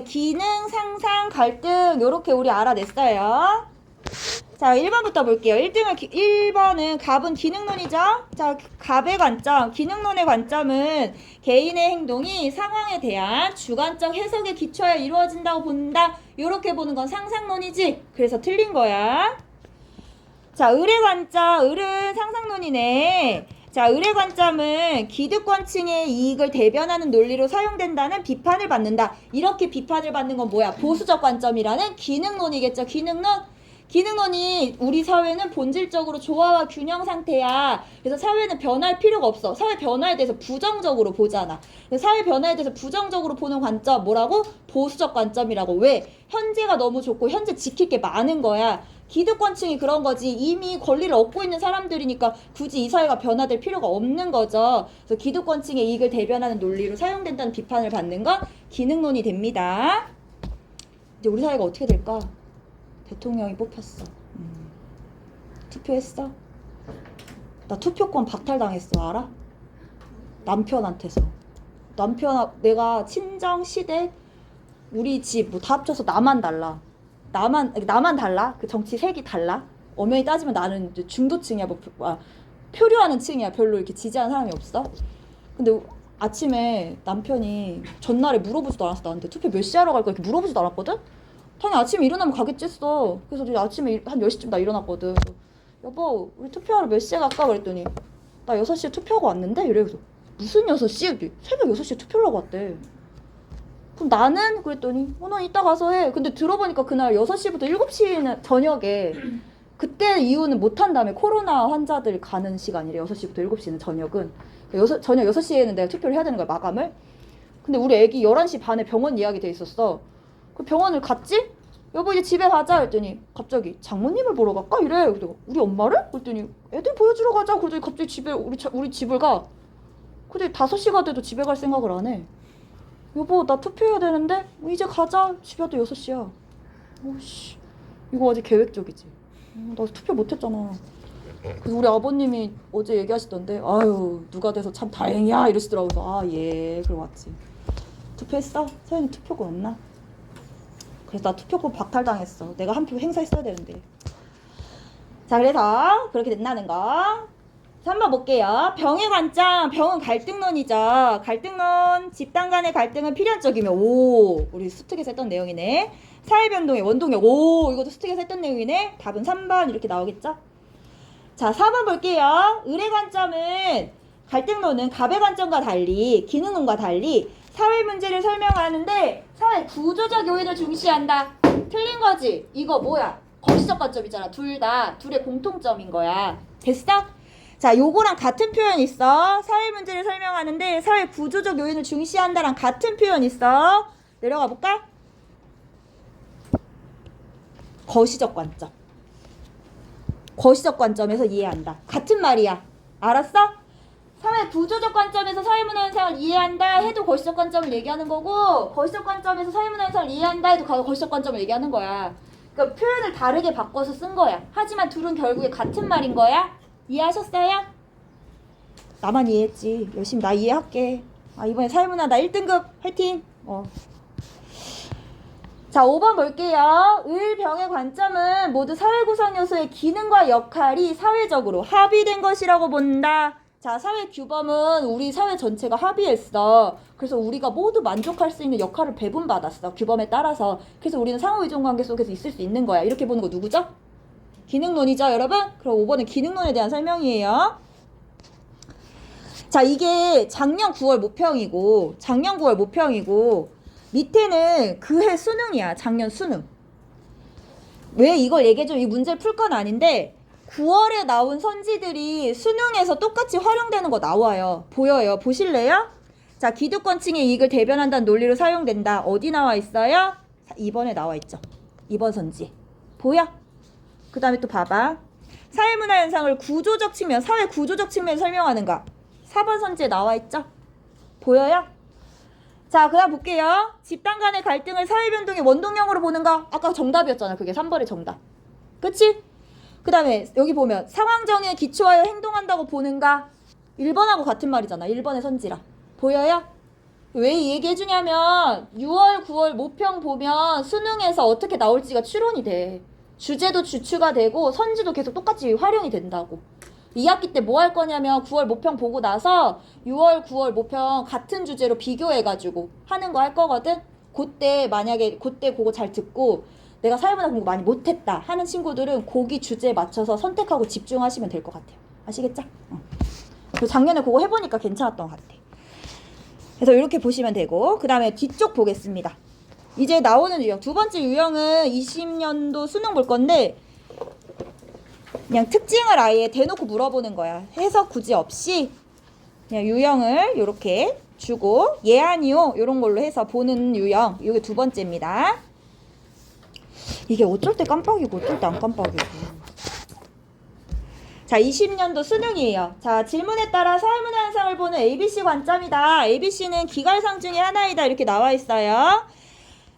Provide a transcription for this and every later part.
기능, 상상, 갈등 요렇게 우리 알아냈어요. 자, 1번부터 볼게요. 1번은 갑은 기능론이죠. 자, 갑의 관점, 기능론의 관점은 개인의 행동이 상황에 대한 주관적 해석에 기초하여 이루어진다고 본다. 요렇게 보는 건 상상론이지. 그래서 틀린 거야. 자, 을의 관점, 을은 상상론이네. 자, 을의 관점은 기득권층의 이익을 대변하는 논리로 사용된다는 비판을 받는다. 이렇게 비판을 받는 건 뭐야? 보수적 관점이라는 기능론이겠죠. 기능론이 우리 사회는 본질적으로 조화와 균형 상태야. 그래서 사회는 변할 필요가 없어. 사회 변화에 대해서 부정적으로 보잖아. 사회 변화에 대해서 부정적으로 보는 관점 뭐라고? 보수적 관점이라고. 왜? 현재가 너무 좋고 현재 지킬 게 많은 거야. 기득권층이 그런 거지. 이미 권리를 얻고 있는 사람들이니까 굳이 이 사회가 변화될 필요가 없는 거죠. 그래서 기득권층의 이익을 대변하는 논리로 사용된다는 비판을 받는 건 기능론이 됩니다. 이제 우리 사회가 어떻게 될까? 대통령이 뽑혔어. 투표했어? 나 투표권 박탈당했어. 알아? 남편한테서. 내가 친정, 시댁, 우리 집 뭐 다 합쳐서 나만 달라. 나만 달라. 그 정치 색이 달라. 엄연히 따지면 나는 이제 중도층이야. 표류하는 층이야. 별로 이렇게 지지하는 사람이 없어. 근데 아침에 남편이 전날에 물어보지도 않았어. 나한테 투표 몇 시에 하러 갈 거야? 이렇게 물어보지도 않았거든? 당연히 아침에 일어나면 가겠지 했어. 그래서 아침에 한 10시쯤 나 일어났거든. 여보, 우리 투표하러 몇 시에 갈까? 그랬더니 나 6시에 투표하고 왔는데? 이래서 무슨 6시? 새벽 6시에 투표를 하고 왔대. 그럼 나는? 그랬더니 너 이따 가서 해. 근데 들어보니까 그날 6시부터 7시는 저녁에 그때 이유는 못한다며. 코로나 환자들 가는 시간이래. 6시부터 7시는 저녁은. 저녁 6시에는 내가 투표를 해야 되는 거야, 마감을. 근데 우리 애기 11시 반에 병원 예약이 돼 있었어. 그 병원을 갔지? 여보 이제 집에 가자 했더니 갑자기 장모님을 보러 갈까? 이래. 그래서 우리 엄마를? 그랬더니 애들 보여주러 가자. 그러더니 갑자기 집에 우리 집을 가. 근데 5시가 돼도 집에 갈 생각을 안 해. 여보 나 투표해야 되는데 이제 가자. 집에 와도 6시야. 오씨 이거 아직 계획적이지. 나 투표 못했잖아. 그래서 우리 아버님이 어제 얘기하시던데 아유 누가 돼서 참 다행이야 이러시더라고. 그래서 아 예 그러고 왔지. 투표했어? 서연이 투표권 없나? 그래서 나 투표권 박탈당했어. 내가 한 표 행사했어야 되는데. 자 그래서 그렇게 된다는 거. 3번 볼게요. 병의 관점. 병은 갈등론이죠. 갈등론. 집단 간의 갈등은 필연적이며. 오 우리 수특에서 했던 내용이네. 사회변동의 원동력. 오 이것도 수특에서 했던 내용이네. 답은 3번 이렇게 나오겠죠. 자 4번 볼게요. 을의 관점은 갈등론은 갑의 관점과 달리 기능론과 달리 사회 문제를 설명하는데 사회 구조적 요인을 중시한다. 틀린 거지. 이거 뭐야? 거시적 관점이잖아. 둘의 공통점인 거야. 됐어? 자, 요거랑 같은 표현 있어. 사회 문제를 설명하는데 사회 구조적 요인을 중시한다랑 같은 표현 있어. 내려가 볼까? 거시적 관점. 거시적 관점에서 이해한다. 같은 말이야. 알았어? 사회 구조적 관점에서 사회문화 현상을 이해한다 해도 거시적 관점을 얘기하는 거고, 거시적 관점에서 사회문화 현상을 이해한다 해도 거시적 관점을 얘기하는 거야. 그러니까 표현을 다르게 바꿔서 쓴 거야. 하지만 둘은 결국에 같은 말인 거야. 이해하셨어요? 나만 이해했지. 열심히 나 이해할게. 아 이번에 사회문화 나 1등급 화이팅. 자 5번 볼게요. 을병의 관점은 모두 사회 구성 요소의 기능과 역할이 사회적으로 합의된 것이라고 본다. 자 사회 규범은 우리 사회 전체가 합의했어. 그래서 우리가 모두 만족할 수 있는 역할을 배분받았어. 규범에 따라서. 그래서 우리는 상호의존 관계 속에서 있을 수 있는 거야. 이렇게 보는 거 누구죠? 기능론이죠 여러분? 그럼 5번은 기능론에 대한 설명이에요. 자 이게 작년 9월 모평이고 밑에는 그해 수능이야. 작년 수능. 왜 이걸 얘기해줘? 이 문제를 풀 건 아닌데 9월에 나온 선지들이 수능에서 똑같이 활용되는 거 나와요. 보여요? 보실래요? 자 기득권층의 이익을 대변한다는 논리로 사용된다. 어디 나와 있어요? 2번에 나와 있죠. 2번 선지. 보여? 그 다음에 또 봐봐. 사회문화 현상을 구조적 측면, 사회 구조적 측면을 설명하는가? 4번 선지에 나와 있죠? 보여요? 자, 그 다음 볼게요. 집단 간의 갈등을 사회변동의 원동력으로 보는가? 아까 정답이었잖아. 그게 3번의 정답. 그치? 그 다음에 여기 보면 상황정의에 기초하여 행동한다고 보는가? 1번하고 같은 말이잖아. 1번의 선지라. 보여요? 왜 이 얘기 해주냐면 6월, 9월 모평 보면 수능에서 어떻게 나올지가 추론이 돼. 주제도 주추가 되고 선지도 계속 똑같이 활용이 된다고. 2학기 때 뭐 할 거냐면 9월 모평 보고 나서 6월, 9월 모평 같은 주제로 비교해가지고 하는 거 할 거거든. 그때 만약에 그때 그거 잘 듣고 내가 사회문화 공부 많이 못했다 하는 친구들은 거기 주제에 맞춰서 선택하고 집중하시면 될 것 같아요. 아시겠죠? 그리고 작년에 그거 해보니까 괜찮았던 것 같아. 그래서 이렇게 보시면 되고 그 다음에 뒤쪽 보겠습니다. 이제 나오는 유형. 두 번째 유형은 20년도 수능 볼 건데 그냥 특징을 아예 대놓고 물어보는 거야. 해석 굳이 없이 그냥 유형을 이렇게 주고 예 아니요 이런 걸로 해서 보는 유형. 이게 두 번째입니다. 이게 어쩔 때 깜빡이고 어쩔 때 안 깜빡이고. 자, 20년도 수능이에요. 자, 질문에 따라 사회문화 현상을 보는 ABC 관점이다. ABC는 기갈상 중에 하나이다. 이렇게 나와 있어요.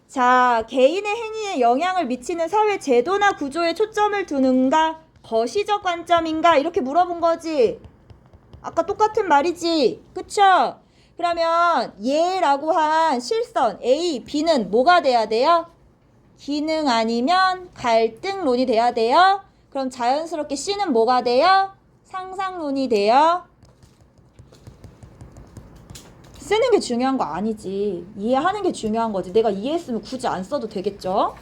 자, 개인의 행위에 영향을 미치는 사회 제도나 구조에 초점을 두는가? 거시적 관점인가? 이렇게 물어본 거지. 아까 똑같은 말이지. 그쵸? 그러면 예라고 한 실선 A, B는 뭐가 돼야 돼요? 기능 아니면 갈등론이 돼야 돼요. 그럼 자연스럽게 C는 뭐가 돼요? 상상론이 돼요. 쓰는 게 중요한 거 아니지. 이해하는 게 중요한 거지. 내가 이해했으면 굳이 안 써도 되겠죠?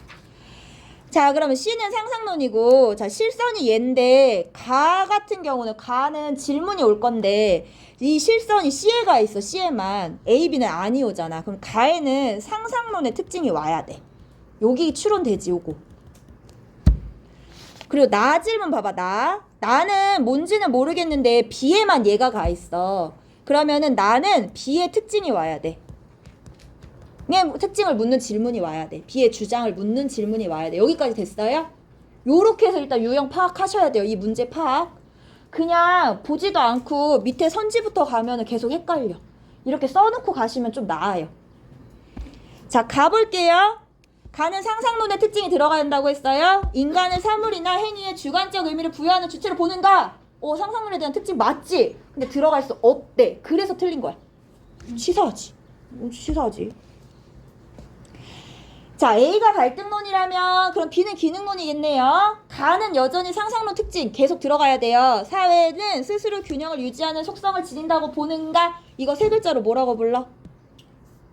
자, 그러면 C는 상상론이고, 자, 실선이 얘인데, 가 같은 경우는, 가는 질문이 올 건데, 이 실선이 C에 가 있어, C에만. A, B는 아니 오잖아. 그럼 가에는 상상론의 특징이 와야 돼. 여기 추론되지, 요거. 그리고 나 질문 봐봐, 나는 뭔지는 모르겠는데, B에만 얘가 가 있어. 그러면은 나는 B의 특징이 와야 돼. 그냥 특징을 묻는 질문이 와야 돼. B의 주장을 묻는 질문이 와야 돼. 여기까지 됐어요? 요렇게 해서 일단 유형 파악하셔야 돼요. 이 문제 파악. 그냥 보지도 않고 밑에 선지부터 가면은 계속 헷갈려. 이렇게 써놓고 가시면 좀 나아요. 자, 가볼게요. 가는 상상론의 특징이 들어가야 한다고 했어요. 인간은 사물이나 행위에 주관적 의미를 부여하는 주체를 보는가? 상상론에 대한 특징 맞지? 근데 들어갈 수 없대. 그래서 틀린 거야. 치사하지. 치사하지. 자, A가 갈등론이라면 그럼 B는 기능론이겠네요. 가는 여전히 상상론 특징 계속 들어가야 돼요. 사회는 스스로 균형을 유지하는 속성을 지닌다고 보는가? 이거 세 글자로 뭐라고 불러?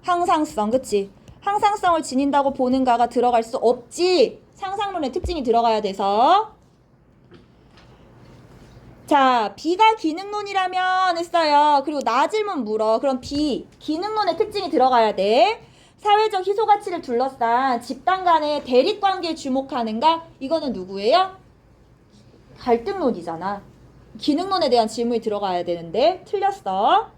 항상성, 그치? 항상성을 지닌다고 보는가가 들어갈 수 없지. 상상론의 특징이 들어가야 돼서. 자, B가 기능론이라면 했어요. 그리고 나 질문 물어. 그럼 B, 기능론의 특징이 들어가야 돼. 사회적 희소가치를 둘러싼 집단 간의 대립관계에 주목하는가? 이거는 누구예요? 갈등론이잖아. 기능론에 대한 질문이 들어가야 되는데 틀렸어.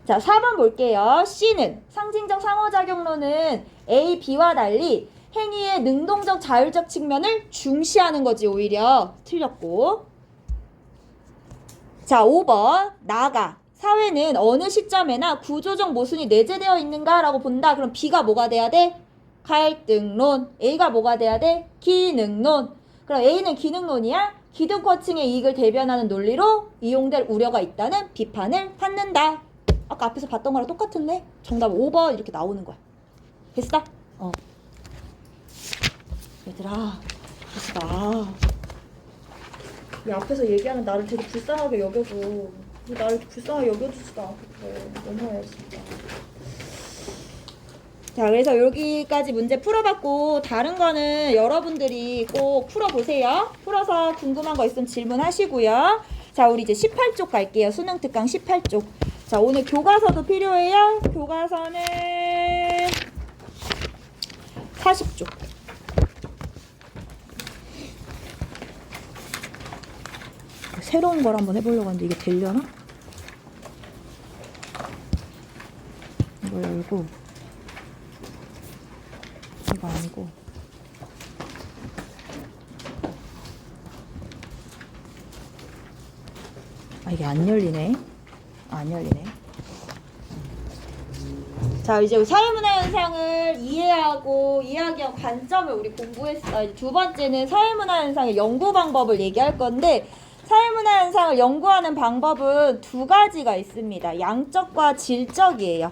자, 4번 볼게요. C는 상징적 상호작용론은 A, B와 달리 행위의 능동적 자율적 측면을 중시하는 거지 오히려. 틀렸고. 자, 5번 나가. 사회는 어느 시점에나 구조적 모순이 내재되어 있는가? 라고 본다. 그럼 B가 뭐가 돼야 돼? 갈등론. A가 뭐가 돼야 돼? 기능론. 그럼 A는 기능론이야? 기득권층의 이익을 대변하는 논리로 이용될 우려가 있다는 비판을 받는다. 아까 앞에서 봤던 거랑 똑같은데? 정답 5번 이렇게 나오는 거야. 됐어? 얘들아, 됐어. 이 앞에서 얘기하는 나를 되게 불쌍하게 여겨줘. 나를 불쌍하게 여겨주지도 않고 그래. 너무해 진짜. 자, 그래서 여기까지 문제 풀어봤고 다른 거는 여러분들이 꼭 풀어보세요. 풀어서 궁금한 거 있으면 질문하시고요. 자, 우리 이제 18쪽 갈게요. 수능 특강 18쪽. 자, 오늘 교과서도 필요해요. 교과서는 40쪽. 새로운 걸 한번 해보려고 하는데 이게 되려나? 이거 열고 이거 아니고 이게 안 열리네. 안 열리네. 자, 이제 사회문화 현상을 이해하기 위한 관점을 우리 공부했어. 이제 두 번째는 사회문화 현상의 연구 방법을 얘기할 건데 사회문화 현상을 연구하는 방법은 두 가지가 있습니다. 양적과 질적이에요.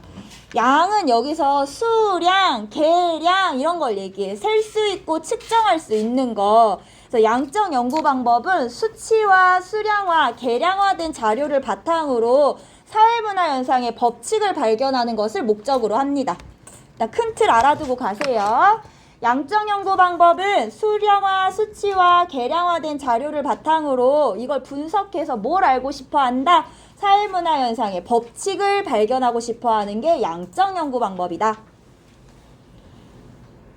양은 여기서 수량, 계량 이런 걸 얘기해. 셀 수 있고 측정할 수 있는 거. 그래서 양적 연구 방법은 수치와 수량화, 계량화된 자료를 바탕으로 사회문화 현상의 법칙을 발견하는 것을 목적으로 합니다. 일단 큰 틀 알아두고 가세요. 양적 연구 방법은 수량화, 수치화, 계량화된 자료를 바탕으로 이걸 분석해서 뭘 알고 싶어 한다? 사회문화 현상의 법칙을 발견하고 싶어 하는 게 양적 연구 방법이다.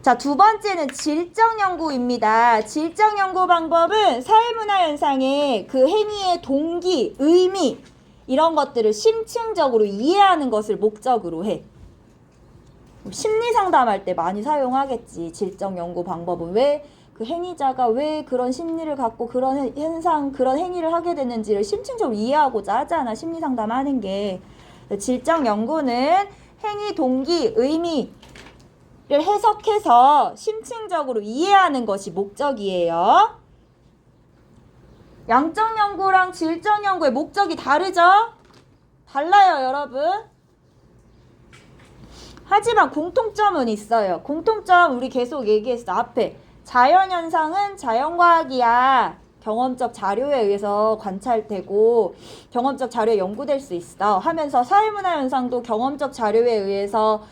자, 두 번째는 질적 연구입니다. 질적 연구 방법은 사회문화 현상의 그 행위의 동기, 의미 이런 것들을 심층적으로 이해하는 것을 목적으로 해. 심리 상담할 때 많이 사용하겠지. 질적 연구 방법은 왜 그 행위자가 왜 그런 심리를 갖고 그런 현상, 그런 행위를 하게 됐는지를 심층적으로 이해하고자 하잖아. 심리 상담하는 게. 질적 연구는 행위, 동기, 의미를 해석해서 심층적으로 이해하는 것이 목적이에요. 양적 연구랑 질적 연구의 목적이 다르죠? 달라요, 여러분. 하지만 공통점은 있어요. 공통점 우리 계속 얘기했어. 앞에 자연현상은 자연과학이야. 경험적 자료에 의해서 관찰되고 경험적 자료에 연구될 수 있어 하면서 사회문화 현상도 경험적 자료에 의해서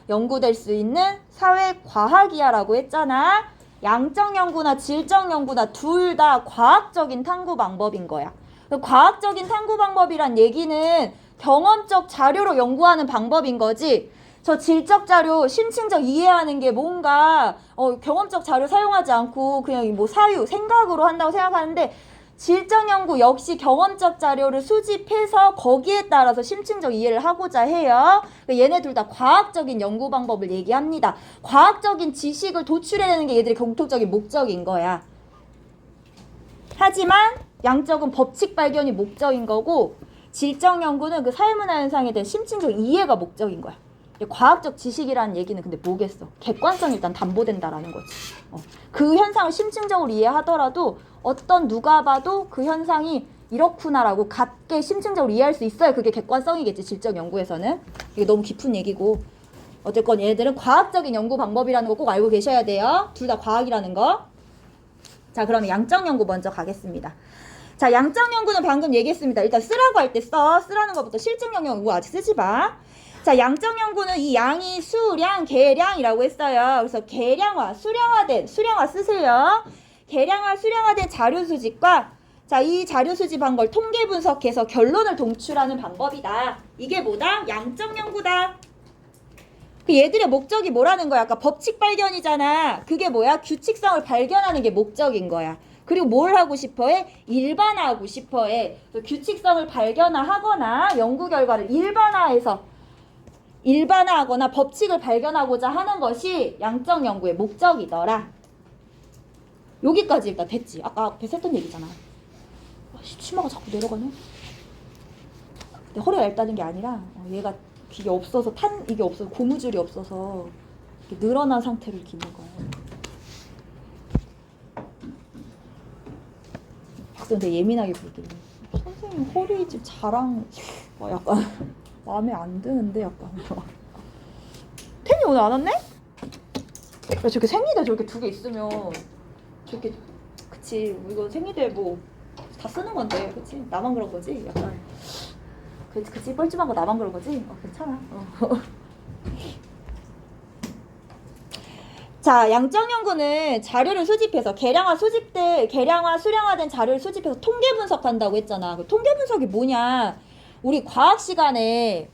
연구될 수 있는 사회과학이야 라고 했잖아. 양적 연구나 질적 연구나 둘 다 과학적인 탐구 방법인 거야. 과학적인 탐구 방법이란 얘기는 경험적 자료로 연구하는 방법인 거지. 저 질적 자료 심층적 이해하는 게 뭔가 경험적 자료 사용하지 않고 그냥 뭐 사유, 생각으로 한다고 생각하는데 질적 연구 역시 경험적 자료를 수집해서 거기에 따라서 심층적 이해를 하고자 해요. 얘네 둘 다 과학적인 연구 방법을 얘기합니다. 과학적인 지식을 도출해내는 게 얘들의 공통적인 목적인 거야. 하지만 양적은 법칙 발견이 목적인 거고 질적 연구는 그 사회문화 현상에 대한 심층적 이해가 목적인 거야. 과학적 지식이라는 얘기는 근데 뭐겠어? 객관성이 일단 담보된다라는 거지. 그 현상을 심층적으로 이해하더라도 어떤 누가 봐도 그 현상이 이렇구나라고 같게 심층적으로 이해할 수 있어야 그게 객관성이겠지. 질적 연구에서는. 이게 너무 깊은 얘기고 어쨌건 얘네들은 과학적인 연구 방법이라는 거 꼭 알고 계셔야 돼요. 둘 다 과학이라는 거. 자, 그러면 양적 연구 먼저 가겠습니다. 자, 양적 연구는 방금 얘기했습니다. 일단 쓰라고 할 때 써. 쓰라는 것부터 실증 연구 아직 쓰지 마. 자, 양적 연구는 이 양이 수량, 계량이라고 했어요. 그래서 계량화, 수량화 쓰세요. 계량화, 수량화된 자료 수집과 자, 이 자료 수집한 걸 통계 분석해서 결론을 동출하는 방법이다. 이게 뭐다? 양적 연구다. 얘들의 목적이 뭐라는 거야? 아까 법칙 발견이잖아. 그게 뭐야? 규칙성을 발견하는 게 목적인 거야. 그리고 뭘 하고 싶어해? 일반화하고 싶어해. 규칙성을 발견하거나 연구 결과를 일반화하거나 법칙을 발견하고자 하는 것이 양적 연구의 목적이더라. 여기까지 일단 됐지. 아까 앞에 했던 얘기잖아. 치마가 자꾸 내려가네. 근데 허리가 얇다는 게 아니라 얘가 이게 없어서 이게 없어서 고무줄이 없어서 이렇게 늘어난 상태를 기는 거야. 박수 되게 예민하게 부르길래 선생님 허리집 자랑 약간 마음에 안 드는데 약간 텐이 오늘 안 왔네? 야, 저렇게 생리대 저렇게 두 개 있으면 저렇게 그치 이거 생리대 뭐 다 쓰는 건데 그치 나만 그런 거지 약간 그치 뻘쭘한 거 나만 그런 거지 괜찮아 자, 양적 연구는 자료를 수집해서 계량화, 수량화된 자료를 수집해서 통계 분석한다고 했잖아. 그 통계 분석이 뭐냐? 우리 과학 시간에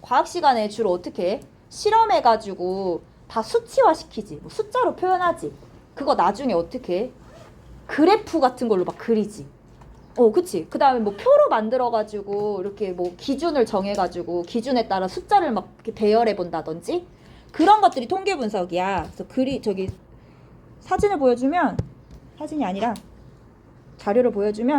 주로 어떻게 해? 실험해가지고 다 수치화 시키지. 뭐 숫자로 표현하지. 그거 나중에 어떻게 해? 그래프 같은 걸로 막 그리지. 그치. 그 다음에 뭐 표로 만들어가지고 이렇게 뭐 기준을 정해가지고 기준에 따라 숫자를 막 이렇게 배열해 본다든지 그런 것들이 통계 분석이야. 그래서 저기 사진을 보여주면 사진이 아니라 자료를 보여주면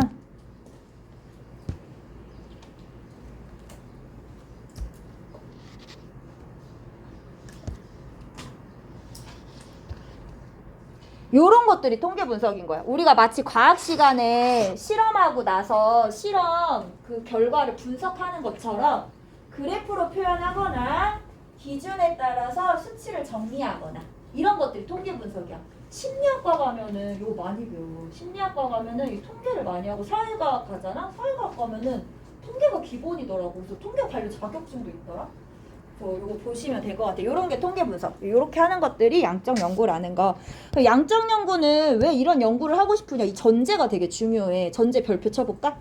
요런 것들이 통계 분석인 거야. 우리가 마치 과학 시간에 실험하고 나서 실험 그 결과를 분석하는 것처럼 그래프로 표현하거나 기준에 따라서 수치를 정리하거나 이런 것들이 통계 분석이야. 심리학과 가면은 이거 많이 배워. 심리학과 가면은 이 통계를 많이 하고 사회과학 가잖아. 사회과학 가면은 통계가 기본이더라고. 그래서 통계 관련 자격증도 있더라. 이거 보시면 될 것 같아요. 이런 게 통계 분석. 이렇게 하는 것들이 양적 연구라는 거. 양적 연구는 왜 이런 연구를 하고 싶으냐? 이 전제가 되게 중요해. 전제 별표 쳐볼까?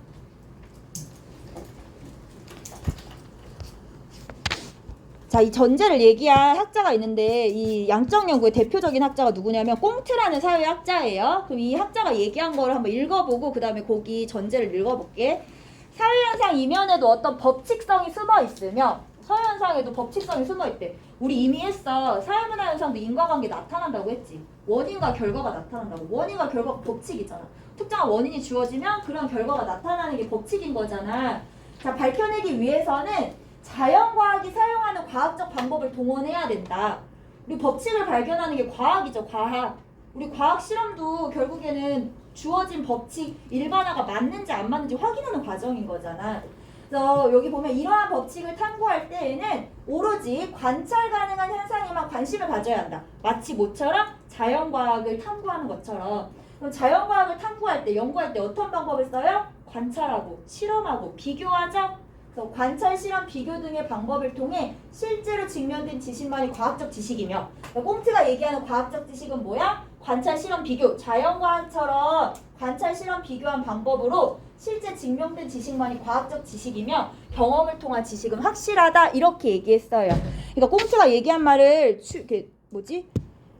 자, 이 전제를 얘기한 학자가 있는데 이 양적 연구의 대표적인 학자가 누구냐면 꽁트라는 사회학자예요. 그럼 이 학자가 얘기한 거를 한번 읽어보고 그 다음에 거기 전제를 읽어볼게. 사회현상 이면에도 어떤 법칙성이 숨어 있으며 사회현상에도 법칙성이 숨어있대. 우리 이미 했어. 사회문화현상도 인과관계 나타난다고 했지. 원인과 결과가 나타난다고. 원인과 결과가 법칙이잖아. 특정한 원인이 주어지면 그런 결과가 나타나는 게 법칙인 거잖아. 자, 밝혀내기 위해서는 자연과학이 사용하는 과학적 방법을 동원해야 된다. 우리 법칙을 발견하는 게 과학이죠. 과학. 우리 과학 실험도 결국에는 주어진 법칙 일반화가 맞는지 안 맞는지 확인하는 과정인 거잖아. 그래서 여기 보면 이러한 법칙을 탐구할 때에는 오로지 관찰 가능한 현상에만 관심을 가져야 한다. 마치 뭐처럼? 자연과학을 탐구하는 것처럼. 그럼 자연과학을 탐구할 때, 연구할 때 어떤 방법을 써요? 관찰하고, 실험하고, 비교하죠? 그래서 관찰, 실험, 비교 등의 방법을 통해 실제로 증명된 지식만이 과학적 지식이며 꽁트가 얘기하는 과학적 지식은 뭐야? 관찰, 실험, 비교. 자연과학처럼 관찰, 실험, 비교한 방법으로 실제 증명된 지식만이 과학적 지식이며 경험을 통한 지식은 확실하다. 이렇게 얘기했어요. 그러니까 꽁트가 얘기한 말을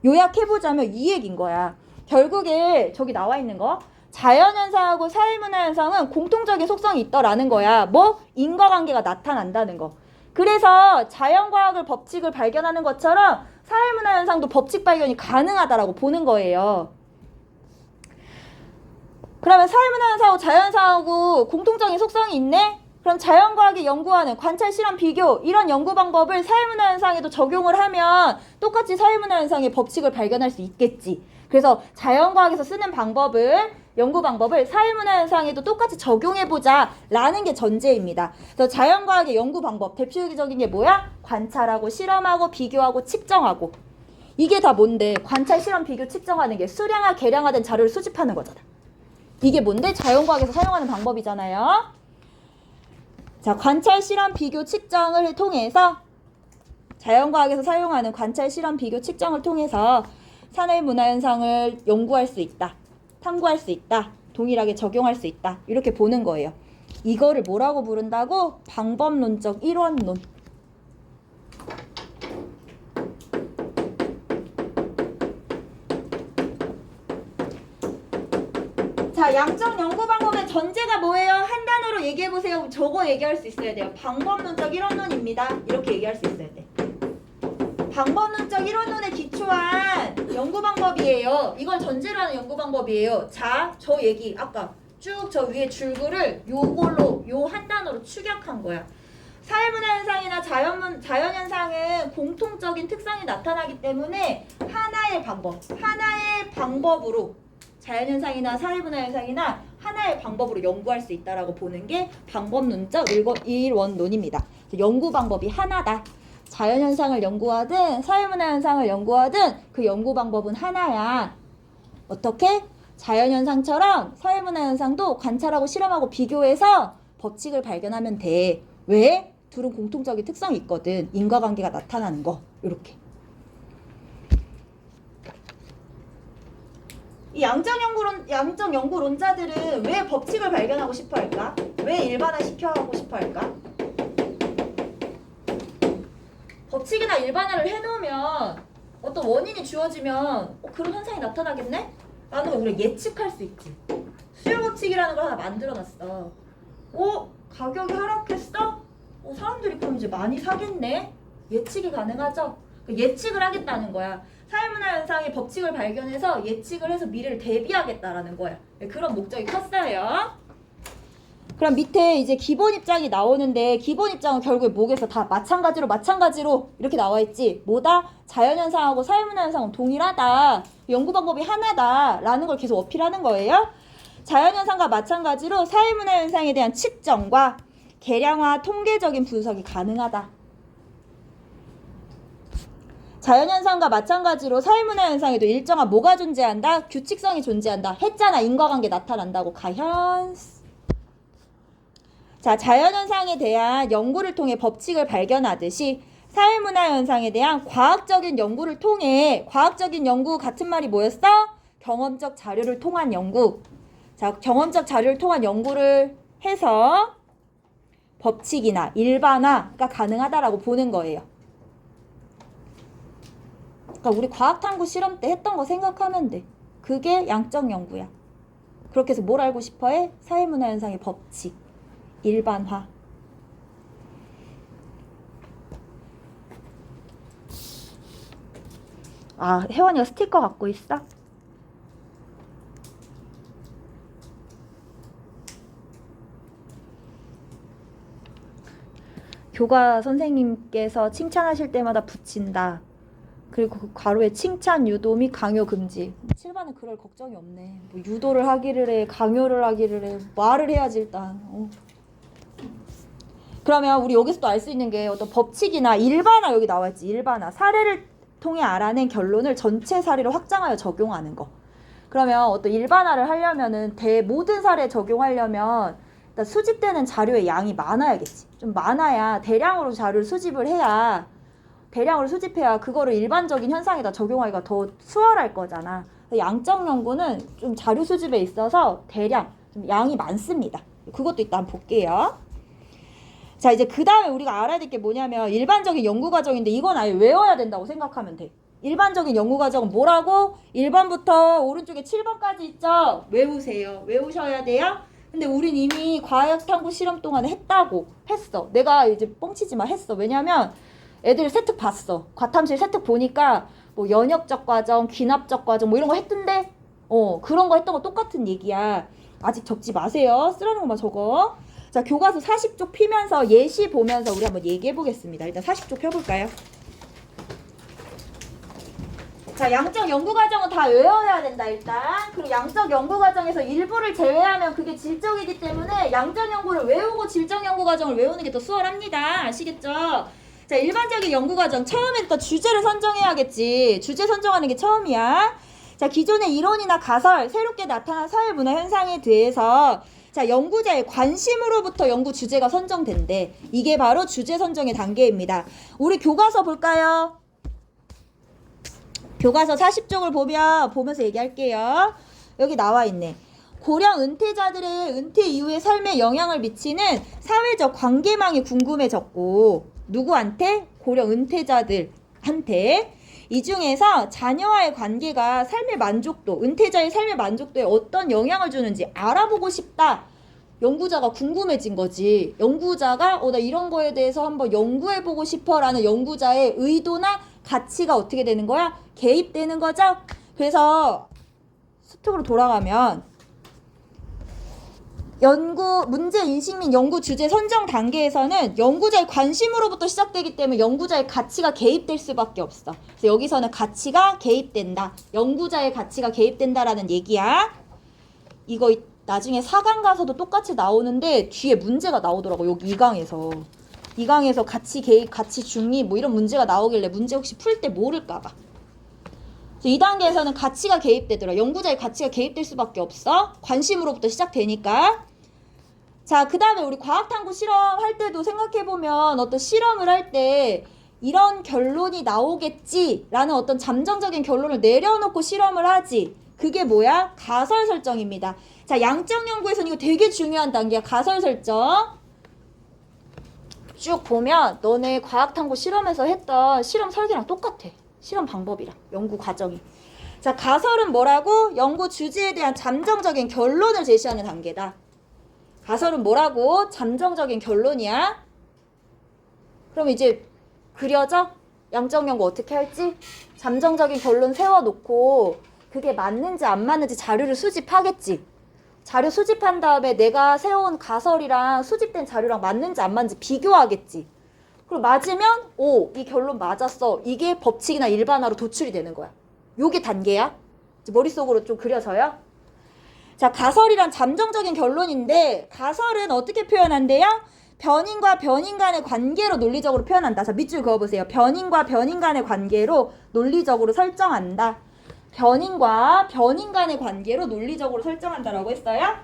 요약해보자면 이 얘기인 거야. 결국에 저기 나와 있는 거 자연현상하고 사회문화현상은 공통적인 속성이 있더라는 거야. 뭐? 인과관계가 나타난다는 거. 그래서 자연과학을 법칙을 발견하는 것처럼 사회문화현상도 법칙 발견이 가능하다라고 보는 거예요. 그러면 사회문화현상하고 자연현상하고 공통적인 속성이 있네? 그럼 자연과학이 연구하는 관찰, 실험, 비교 이런 연구 방법을 사회문화현상에도 적용을 하면 똑같이 사회문화현상의 법칙을 발견할 수 있겠지. 그래서 자연과학에서 쓰는 방법을 연구 방법을 사회문화현상에도 똑같이 적용해보자 라는 게 전제입니다. 그래서 자연과학의 연구 방법 대표적인 게 뭐야? 관찰하고 실험하고 비교하고 측정하고. 이게 다 뭔데? 관찰, 실험, 비교, 측정하는 게 수량화, 계량화된 자료를 수집하는 거잖아. 이게 뭔데? 자연과학에서 사용하는 방법이잖아요. 자, 관찰, 실험, 비교, 측정을 통해서 자연과학에서 사용하는 관찰, 실험, 비교, 측정을 통해서 사회문화현상을 연구할 수 있다. 탐구할 수 있다. 동일하게 적용할 수 있다. 이렇게 보는 거예요. 이거를 뭐라고 부른다고? 방법론적 일원론. 자, 양적 연구 방법의 전제가 뭐예요? 한 단어로 얘기해보세요. 저거 얘기할 수 있어야 돼요. 방법론적 일원론입니다. 이렇게 얘기할 수 있어야 돼. 방법론적 일원론에 기초한 연구 방법이에요. 이걸 전제로 하는 연구 방법이에요. 자, 저 얘기 아까 쭉 저 위에 줄구를 요걸로 요 한 단어로 축약한 거야. 사회문화현상이나 자연현상은 공통적인 특성이 나타나기 때문에 하나의 방법으로 자연현상이나 사회문화현상이나 하나의 방법으로 연구할 수 있다라고 보는 게 방법론적 일원론입니다. 연구 방법이 하나다. 자연현상을 연구하든 사회문화현상을 연구하든 그 연구 방법은 하나야. 어떻게? 자연현상처럼 사회문화현상도 관찰하고 실험하고 비교해서 법칙을 발견하면 돼. 왜? 둘은 공통적인 특성이 있거든. 인과관계가 나타나는 거. 이렇게. 이 양적 연구론자들은 왜 법칙을 발견하고 싶어 할까? 왜 일반화시켜 하고 싶어 할까? 법칙이나 일반화를 해놓으면 어떤 원인이 주어지면 그런 현상이 나타나겠네? 라는 걸 우리가 예측할 수 있지. 수요법칙이라는 걸 하나 만들어놨어. 가격이 하락했어? 사람들이 그럼 이제 많이 사겠네? 예측이 가능하죠? 예측을 하겠다는 거야. 사회문화현상의 법칙을 발견해서 예측을 해서 미래를 대비하겠다라는 거야. 그런 목적이 컸어요. 그럼 밑에 이제 기본 입장이 나오는데 기본 입장은 결국에 뭐겠어? 다 마찬가지로 이렇게 나와 있지. 뭐다? 자연현상하고 사회문화현상은 동일하다. 연구 방법이 하나다라는 걸 계속 어필하는 거예요. 자연현상과 마찬가지로 사회문화현상에 대한 측정과 계량화 통계적인 분석이 가능하다. 자연현상과 마찬가지로 사회문화현상에도 일정한 뭐가 존재한다? 규칙성이 존재한다. 했잖아. 인과관계 나타난다고. 가현스. 자, 자연현상에 대한 연구를 통해 법칙을 발견하듯이 사회문화현상에 대한 과학적인 연구를 통해 과학적인 연구 같은 말이 뭐였어? 경험적 자료를 통한 연구. 자, 경험적 자료를 통한 연구를 해서 법칙이나 일반화가 가능하다라고 보는 거예요. 그러니까 우리 과학탐구 실험 때 했던 거 생각하면 돼. 그게 양적 연구야. 그렇게 해서 뭘 알고 싶어 해? 사회문화현상의 법칙, 일반화. 아, 혜원이가 스티커 갖고 있어? 교과 선생님께서 칭찬하실 때마다 붙인다. 그리고 그 괄호에 칭찬 유도 및 강요 금지. 7반은 그럴 걱정이 없네. 뭐 유도를 하기를 해, 강요를 하기를 해, 말을 해야지 일단. 그러면 우리 여기서 또 알 수 있는 게 어떤 법칙이나 일반화 여기 나와있지. 일반화. 사례를 통해 알아낸 결론을 전체 사례로 확장하여 적용하는 거. 그러면 어떤 일반화를 하려면은 모든 사례에 적용하려면 일단 수집되는 자료의 양이 많아야겠지. 좀 많아야 대량으로 자료를 수집을 해야 대량으로 수집해야 그거를 일반적인 현상에다 적용하기가 더 수월할 거잖아. 양적 연구는 좀 자료 수집에 있어서 대량, 좀 양이 많습니다. 그것도 일단 볼게요. 자, 이제 그 다음에 우리가 알아야 될 게 뭐냐면 일반적인 연구 과정인데 이건 아예 외워야 된다고 생각하면 돼. 일반적인 연구 과정은 뭐라고? 1번부터 오른쪽에 7번까지 있죠? 외우세요. 외우셔야 돼요. 근데 우린 이미 과학탐구 실험 동안에 했어. 내가 이제 뻥치지 마 했어. 왜냐면 애들 세특 봤어. 과탐실 세특 보니까 뭐 연역적 과정, 귀납적 과정 뭐 이런 거 했던데 그런 거 했던 거 똑같은 얘기야. 아직 적지 마세요. 쓰라는 것만 적어. 자, 교과서 40쪽 피면서 예시 보면서 우리 한번 얘기해 보겠습니다. 일단 40쪽 펴볼까요? 자, 양적 연구 과정은 다 외워야 된다, 일단. 그리고 양적 연구 과정에서 일부를 제외하면 그게 질적이기 때문에 양적 연구를 외우고 질적 연구 과정을 외우는 게 더 수월합니다. 아시겠죠? 자, 일반적인 연구 과정. 처음에 일단 주제를 선정해야겠지. 주제 선정하는 게 처음이야. 자, 기존의 이론이나 가설, 새롭게 나타난 사회문화 현상에 대해서 자, 연구자의 관심으로부터 연구 주제가 선정된대. 이게 바로 주제 선정의 단계입니다. 우리 교과서 볼까요? 교과서 40쪽을 보면서 얘기할게요. 여기 나와 있네. 고령 은퇴자들의 은퇴 이후의 삶에 영향을 미치는 사회적 관계망이 궁금해졌고 누구한테? 고령 은퇴자들한테. 이 중에서 자녀와의 관계가 삶의 만족도, 은퇴자의 삶의 만족도에 어떤 영향을 주는지 알아보고 싶다. 연구자가 궁금해진 거지. 연구자가 나 이런 거에 대해서 한번 연구해보고 싶어 라는 연구자의 의도나 가치가 어떻게 되는 거야? 개입되는 거죠? 그래서 수특으로 돌아가면 문제 인식 및 연구 주제 선정 단계에서는 연구자의 관심으로부터 시작되기 때문에 연구자의 가치가 개입될 수밖에 없어. 그래서 여기서는 가치가 개입된다. 연구자의 가치가 개입된다라는 얘기야. 이거 나중에 4강 가서도 똑같이 나오는데 뒤에 문제가 나오더라고. 여기 2강에서. 2강에서 가치 개입, 가치 중립 뭐 이런 문제가 나오길래 문제 혹시 풀 때 모를까 봐. 2단계에서는 가치가 개입되더라. 연구자의 가치가 개입될 수밖에 없어. 관심으로부터 시작되니까. 자, 그 다음에 우리 과학탐구 실험할 때도 생각해보면 어떤 실험을 할 때 이런 결론이 나오겠지라는 어떤 잠정적인 결론을 내려놓고 실험을 하지. 그게 뭐야? 가설 설정입니다. 자, 양적 연구에서는 이거 되게 중요한 단계야. 가설 설정. 쭉 보면 너네 과학탐구 실험에서 했던 실험 설계랑 똑같아. 실험 방법이랑 연구 과정이. 자, 가설은 뭐라고? 연구 주제에 대한 잠정적인 결론을 제시하는 단계다. 가설은 뭐라고? 잠정적인 결론이야. 그럼 이제 그려져? 양적 연구 어떻게 할지? 잠정적인 결론 세워놓고 그게 맞는지 안 맞는지 자료를 수집하겠지. 자료 수집한 다음에 내가 세운 가설이랑 수집된 자료랑 맞는지 안 맞는지 비교하겠지. 그리고 맞으면 오, 이 결론 맞았어. 이게 법칙이나 일반화로 도출이 되는 거야. 요게 단계야. 머릿속으로 좀 그려져요? 자, 가설이란 잠정적인 결론인데 가설은 어떻게 표현한대요? 변인과 변인 간의 관계로 논리적으로 표현한다. 자, 밑줄 그어보세요. 변인과 변인 간의 관계로 논리적으로 설정한다. 변인과 변인 간의 관계로 논리적으로 설정한다라고 했어요.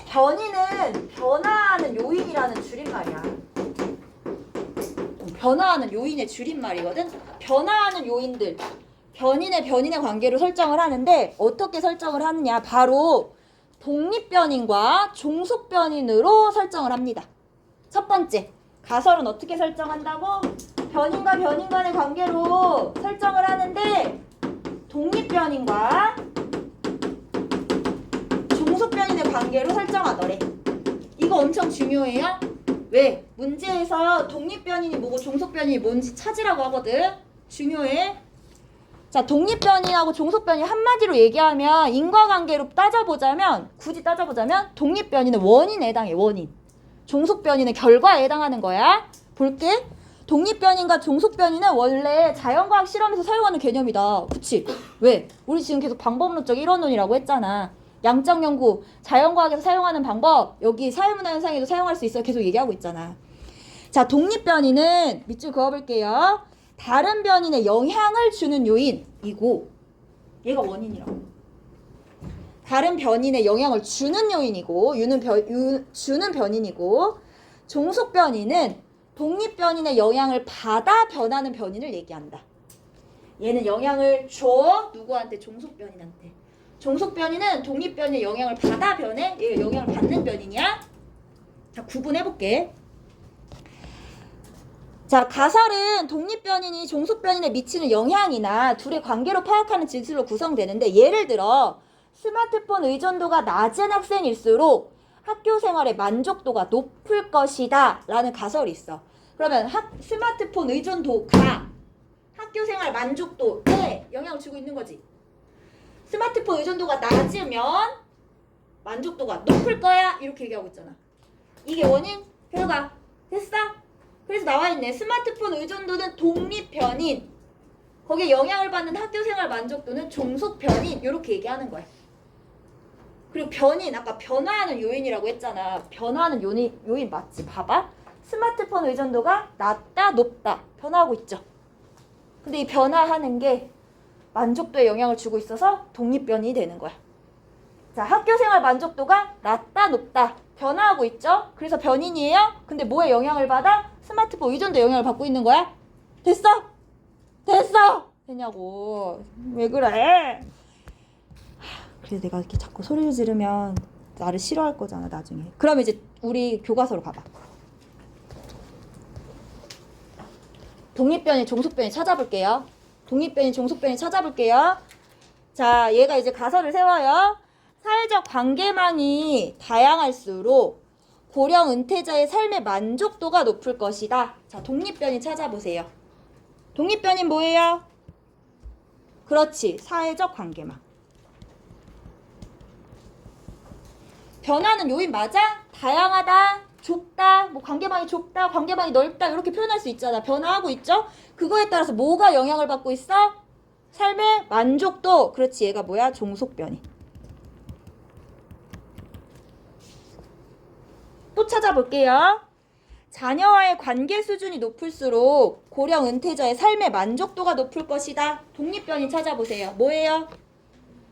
변인은 변화하는 요인이라는 줄임말이야. 변화하는 요인의 줄임말이거든. 변화하는 요인들, 변인의 관계로 설정을 하는데 어떻게 설정을 하느냐? 바로 독립변인과 종속변인으로 설정을 합니다. 첫 번째, 가설은 어떻게 설정한다고? 변인과 변인 간의 관계로 설정을 하는데 독립변인과 종속변인의 관계로 설정하더래. 이거 엄청 중요해요. 왜? 문제에서 독립변인이 뭐고 종속변인이 뭔지 찾으라고 하거든. 중요해. 자, 독립변인하고 종속변인 한마디로 얘기하면 인과관계로 따져보자면, 굳이 따져보자면 독립변인은 원인에 해당해. 원인. 종속변인은 결과에 해당하는 거야. 볼게. 독립변인과 종속변인은 원래 자연과학 실험에서 사용하는 개념이다. 그치? 왜? 우리 지금 계속 방법론적 일원론이라고 했잖아. 양적 연구, 자연과학에서 사용하는 방법, 여기 사회문화 현상에도 사용할 수 있어. 계속 얘기하고 있잖아. 자, 독립변인은 밑줄 그어볼게요. 다른 변인에 영향을 주는 요인이고, 얘가 원인이라고. 다른 변인에 영향을 주는 요인이고, 주는 변인이고, 종속변인은 독립변인의 영향을 받아 변하는 변인을 얘기한다. 얘는 영향을 줘. 누구한테? 종속변인한테. 종속변인은 독립변인의 영향을 받아 변해. 얘가 영향을 받는 변인이야. 자, 구분해볼게. 자, 가설은 독립변인이 종속변인에 미치는 영향이나 둘의 관계로 파악하는 진술로 구성되는데, 예를 들어 스마트폰 의존도가 낮은 학생일수록 학교 생활의 만족도가 높을 것이다 라는 가설이 있어. 그러면 스마트폰 의존도가 학교 생활 만족도에 영향을 주고 있는 거지. 스마트폰 의존도가 낮으면 만족도가 높을 거야 이렇게 얘기하고 있잖아. 이게 원인, 결과. 됐어? 그래서 나와있네. 스마트폰 의존도는 독립변인, 거기에 영향을 받는 학교생활 만족도는 종속변인, 이렇게 얘기하는 거야. 그리고 변인, 아까 변화하는 요인이라고 했잖아. 변화하는 요인 맞지? 봐봐. 스마트폰 의존도가 낮다, 높다 변화하고 있죠. 근데 이 변화하는 게 만족도에 영향을 주고 있어서 독립변인이 되는 거야. 자, 학교생활 만족도가 낮다, 높다 변화하고 있죠. 그래서 변인이에요. 근데 뭐에 영향을 받아? 스마트폰 의존도에 영향을 받고 있는 거야. 됐어? 됐어? 되냐고. 왜 그래? 그래서 내가 이렇게 자꾸 소리를 지르면 나를 싫어할 거잖아 나중에. 그럼 이제 우리 교과서로 가봐. 독립변인, 종속변인 찾아볼게요. 독립변인, 종속변인 찾아볼게요. 자, 얘가 이제 가설을 세워요. 사회적 관계망이 다양할수록 고령 은퇴자의 삶의 만족도가 높을 것이다. 자, 독립변인 찾아보세요. 독립변인 뭐예요? 그렇지, 사회적 관계망. 변하는 요인 맞아? 다양하다, 좁다, 뭐 관계망이 좁다, 관계망이 넓다 이렇게 표현할 수 있잖아. 변화하고 있죠? 그거에 따라서 뭐가 영향을 받고 있어? 삶의 만족도. 그렇지, 얘가 뭐야? 종속변인. 또 찾아볼게요. 자녀와의 관계 수준이 높을수록 고령 은퇴자의 삶의 만족도가 높을 것이다. 독립변인 찾아보세요. 뭐예요?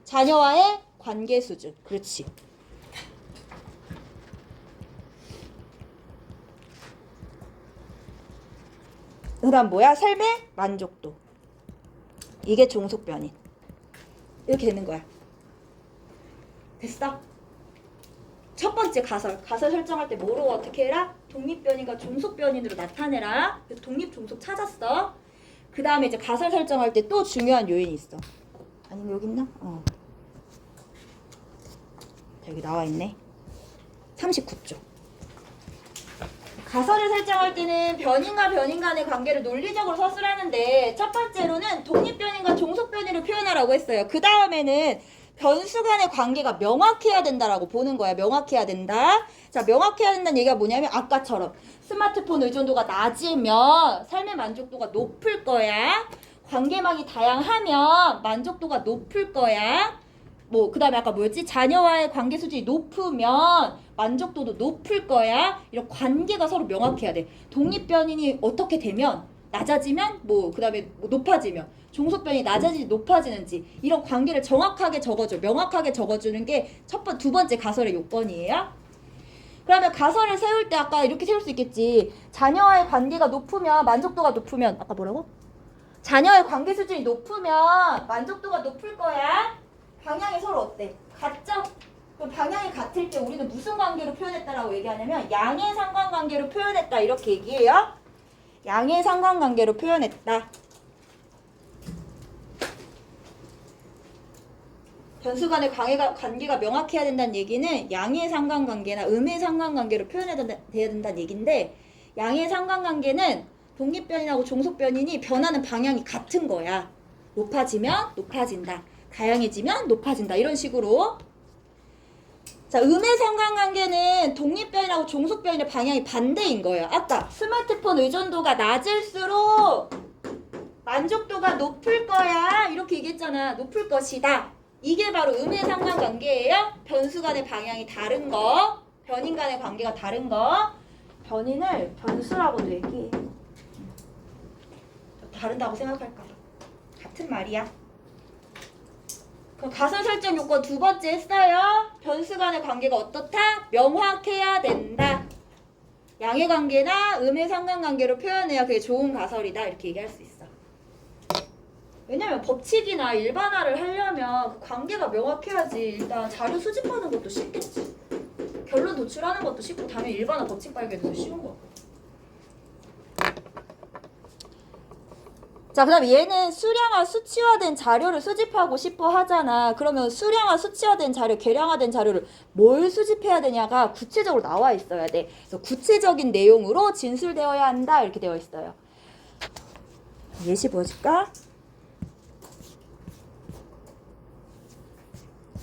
자녀와의 관계 수준. 그렇지. 그 다음 뭐야? 삶의 만족도. 이게 종속변인. 이렇게 되는 거야. 됐어? 첫 번째 가설 설정할 때 뭐로 어떻게 해라? 독립변인과 종속변인으로 나타내라. 그래서 독립, 종속 찾았어. 그 다음에 이제 가설 설정할 때 또 중요한 요인이 있어. 아니면 여기 있나? 여기 나와 있네. 39쪽. 가설을 설정할 때는 변인과 변인 간의 관계를 논리적으로 서술하는데 첫 번째로는 독립변인과 종속변인을 표현하라고 했어요. 그 다음에는 변수 간의 관계가 명확해야 된다라고 보는 거야. 명확해야 된다. 자, 명확해야 된다는 얘기가 뭐냐면 아까처럼 스마트폰 의존도가 낮으면 삶의 만족도가 높을 거야. 관계망이 다양하면 만족도가 높을 거야. 뭐 그다음에 아까 뭐였지? 자녀와의 관계 수준이 높으면 만족도도 높을 거야. 이런 관계가 서로 명확해야 돼. 독립변인이 어떻게 되면 낮아지면 뭐 그다음에 뭐 높아지면 종속변이 낮아지지 높아지는지 이런 관계를 정확하게 적어줘. 명확하게 적어주는 게 두 번째 가설의 요건이에요. 그러면 가설을 세울 때 아까 이렇게 세울 수 있겠지. 자녀와의 관계가 높으면 만족도가 높으면 아까 뭐라고? 자녀의 관계 수준이 높으면 만족도가 높을 거야. 방향이 서로 어때? 같죠? 그럼 방향이 같을 때 우리는 무슨 관계로 표현했다라고 얘기하냐면 양의 상관관계로 표현했다 이렇게 얘기해요. 양의 상관관계로 표현했다. 변수 간의 관계가 명확해야 된다는 얘기는 양의 상관관계나 음의 상관관계로 표현해야 된다는 얘기인데 양의 상관관계는 독립변인하고 종속변인이 변하는 방향이 같은 거야. 높아지면 높아진다. 다양해지면 높아진다. 이런 식으로. 자, 음의 상관관계는 독립변인하고 종속변인의 방향이 반대인 거예요. 아까 스마트폰 의존도가 낮을수록 만족도가 높을 거야. 이렇게 얘기했잖아. 높을 것이다. 이게 바로 음의 상관관계예요. 변수 간의 방향이 다른 거, 변인 간의 관계가 다른 거. 변인을 변수라고도 얘기해. 다른다고 생각할까 봐. 같은 말이야. 그럼 가설 설정 요건 두 번째 했어요. 변수 간의 관계가 어떻다? 명확해야 된다. 양의 관계나 음의 상관관계로 표현해야 그게 좋은 가설이다. 이렇게 얘기할 수 있어. 왜냐면 법칙이나 일반화를 하려면 그 관계가 명확해야지. 일단 자료 수집하는 것도 쉽겠지. 결론 도출하는 것도 쉽고 당연히 일반화 법칙 발견도 쉬운 거고. 자, 그 다음에 얘는 수량화 수치화된 자료를 수집하고 싶어 하잖아. 그러면 수량화 수치화된 자료, 계량화된 자료를 뭘 수집해야 되냐가 구체적으로 나와 있어야 돼. 그래서 구체적인 내용으로 진술되어야 한다. 이렇게 되어 있어요. 예시 보여줄까?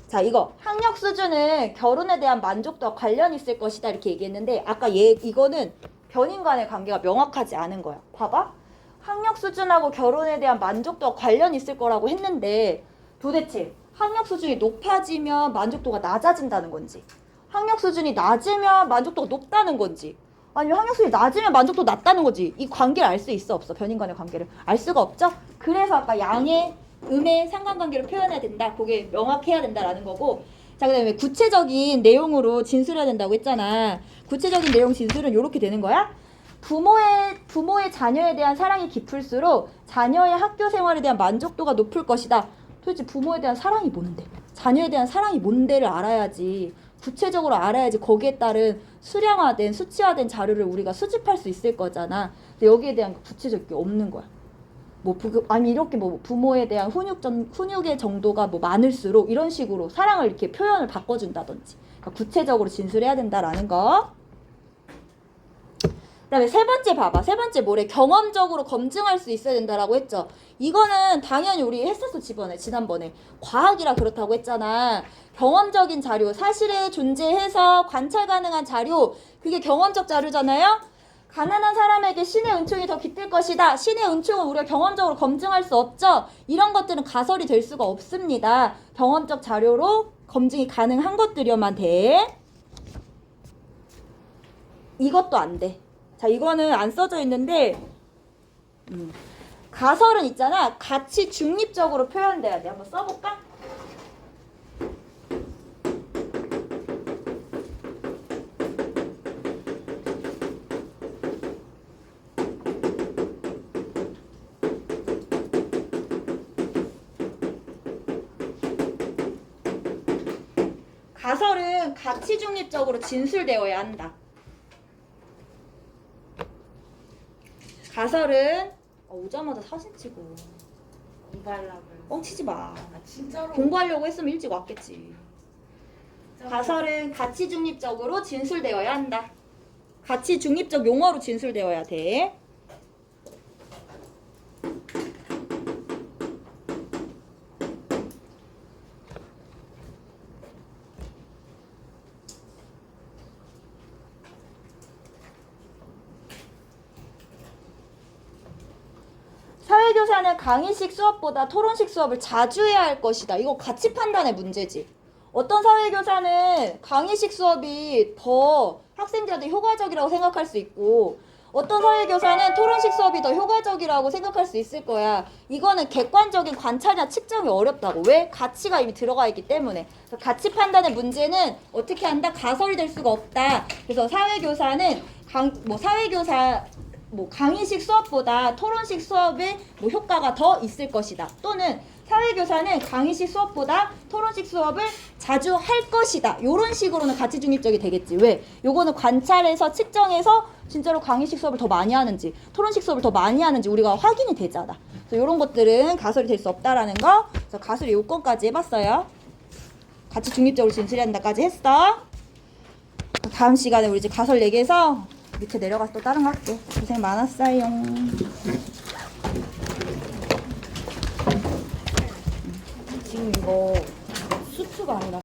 자, 이거 학력 수준은 결혼에 대한 만족도와 관련이 있을 것이다. 이렇게 얘기했는데 아까 이거는 변인 간의 관계가 명확하지 않은 거야. 봐봐. 학력 수준하고 결혼에 대한 만족도와 관련이 있을 거라고 했는데 도대체 학력 수준이 높아지면 만족도가 낮아진다는 건지 학력 수준이 낮으면 만족도가 높다는 건지 아니면 학력 수준이 낮으면 만족도가 낮다는 건지 이 관계를 알 수 있어 없어? 변인 간의 관계를 알 수가 없죠? 그래서 아까 양의 음의 상관관계를 표현해야 된다. 그게 명확해야 된다라는 거고 자, 그 다음에 구체적인 내용으로 진술해야 된다고 했잖아. 구체적인 내용 진술은 이렇게 되는 거야. 부모의 자녀에 대한 사랑이 깊을수록 자녀의 학교 생활에 대한 만족도가 높을 것이다. 도대체 부모에 대한 사랑이 뭔데? 자녀에 대한 사랑이 뭔데를 알아야지. 구체적으로 알아야지 거기에 따른 수량화된, 수치화된 자료를 우리가 수집할 수 있을 거잖아. 근데 여기에 대한 구체적인 게 없는 거야. 아니 이렇게 부모에 대한 훈육의 정도가 많을수록 이런 식으로 사랑을 이렇게 표현을 바꿔준다든지. 그러니까 구체적으로 진술해야 된다라는 거. 그다음에 세 번째 봐봐. 세 번째 뭐래? 경험적으로 검증할 수 있어야 된다라고 했죠. 이거는 당연히 우리 했었어. 지난번에. 과학이라 그렇다고 했잖아. 경험적인 자료, 사실에 존재해서 관찰 가능한 자료, 그게 경험적 자료잖아요. 가난한 사람에게 신의 은총이 더 깃들 것이다. 신의 은총은 우리가 경험적으로 검증할 수 없죠. 이런 것들은 가설이 될 수가 없습니다. 경험적 자료로 검증이 가능한 것들이어만 돼. 이것도 안 돼. 자, 이거는 안 써져 있는데 가설은 있잖아. 같이 중립적으로 표현돼야 돼. 한번 써볼까? 가설은 가치 중립적으로 진술되어야 한다. 가설은 오자마자 사진 찍어. 공부하려고요. 뻥치지 마. 아, 진짜로. 공부하려고 했으면 일찍 왔겠지. 가설은 가치 중립적으로 진술되어야 한다. 가치 중립적 용어로 진술되어야 돼. 사회교사는 강의식 수업보다 토론식 수업을 자주 해야 할 것이다. 이거 가치 판단의 문제지. 어떤 사회교사는 강의식 수업이 더 학생들한테 효과적이라고 생각할 수 있고 어떤 사회교사는 토론식 수업이 더 효과적이라고 생각할 수 있을 거야. 이거는 객관적인 관찰이나 측정이 어렵다고. 왜? 가치가 이미 들어가 있기 때문에. 그래서 가치 판단의 문제는 어떻게 한다? 가설이 될 수가 없다. 그래서 사회교사는 강의식 수업보다 토론식 수업의 효과가 더 있을 것이다. 또는 사회교사는 강의식 수업보다 토론식 수업을 자주 할 것이다. 이런 식으로는 가치 중립적이 되겠지. 왜? 요거는 관찰해서 측정해서 진짜로 강의식 수업을 더 많이 하는지 토론식 수업을 더 많이 하는지 우리가 확인이 되잖아. 그래서 이런 것들은 가설이 될 수 없다라는 거. 그래서 가설의 요건까지 해봤어요. 가치 중립적으로 진술한다까지 했어. 다음 시간에 우리 이제 가설 얘기해서 밑에 내려가서 또 다른 거 할게. 고생 많았어요. 지금 이거 수트가 아니라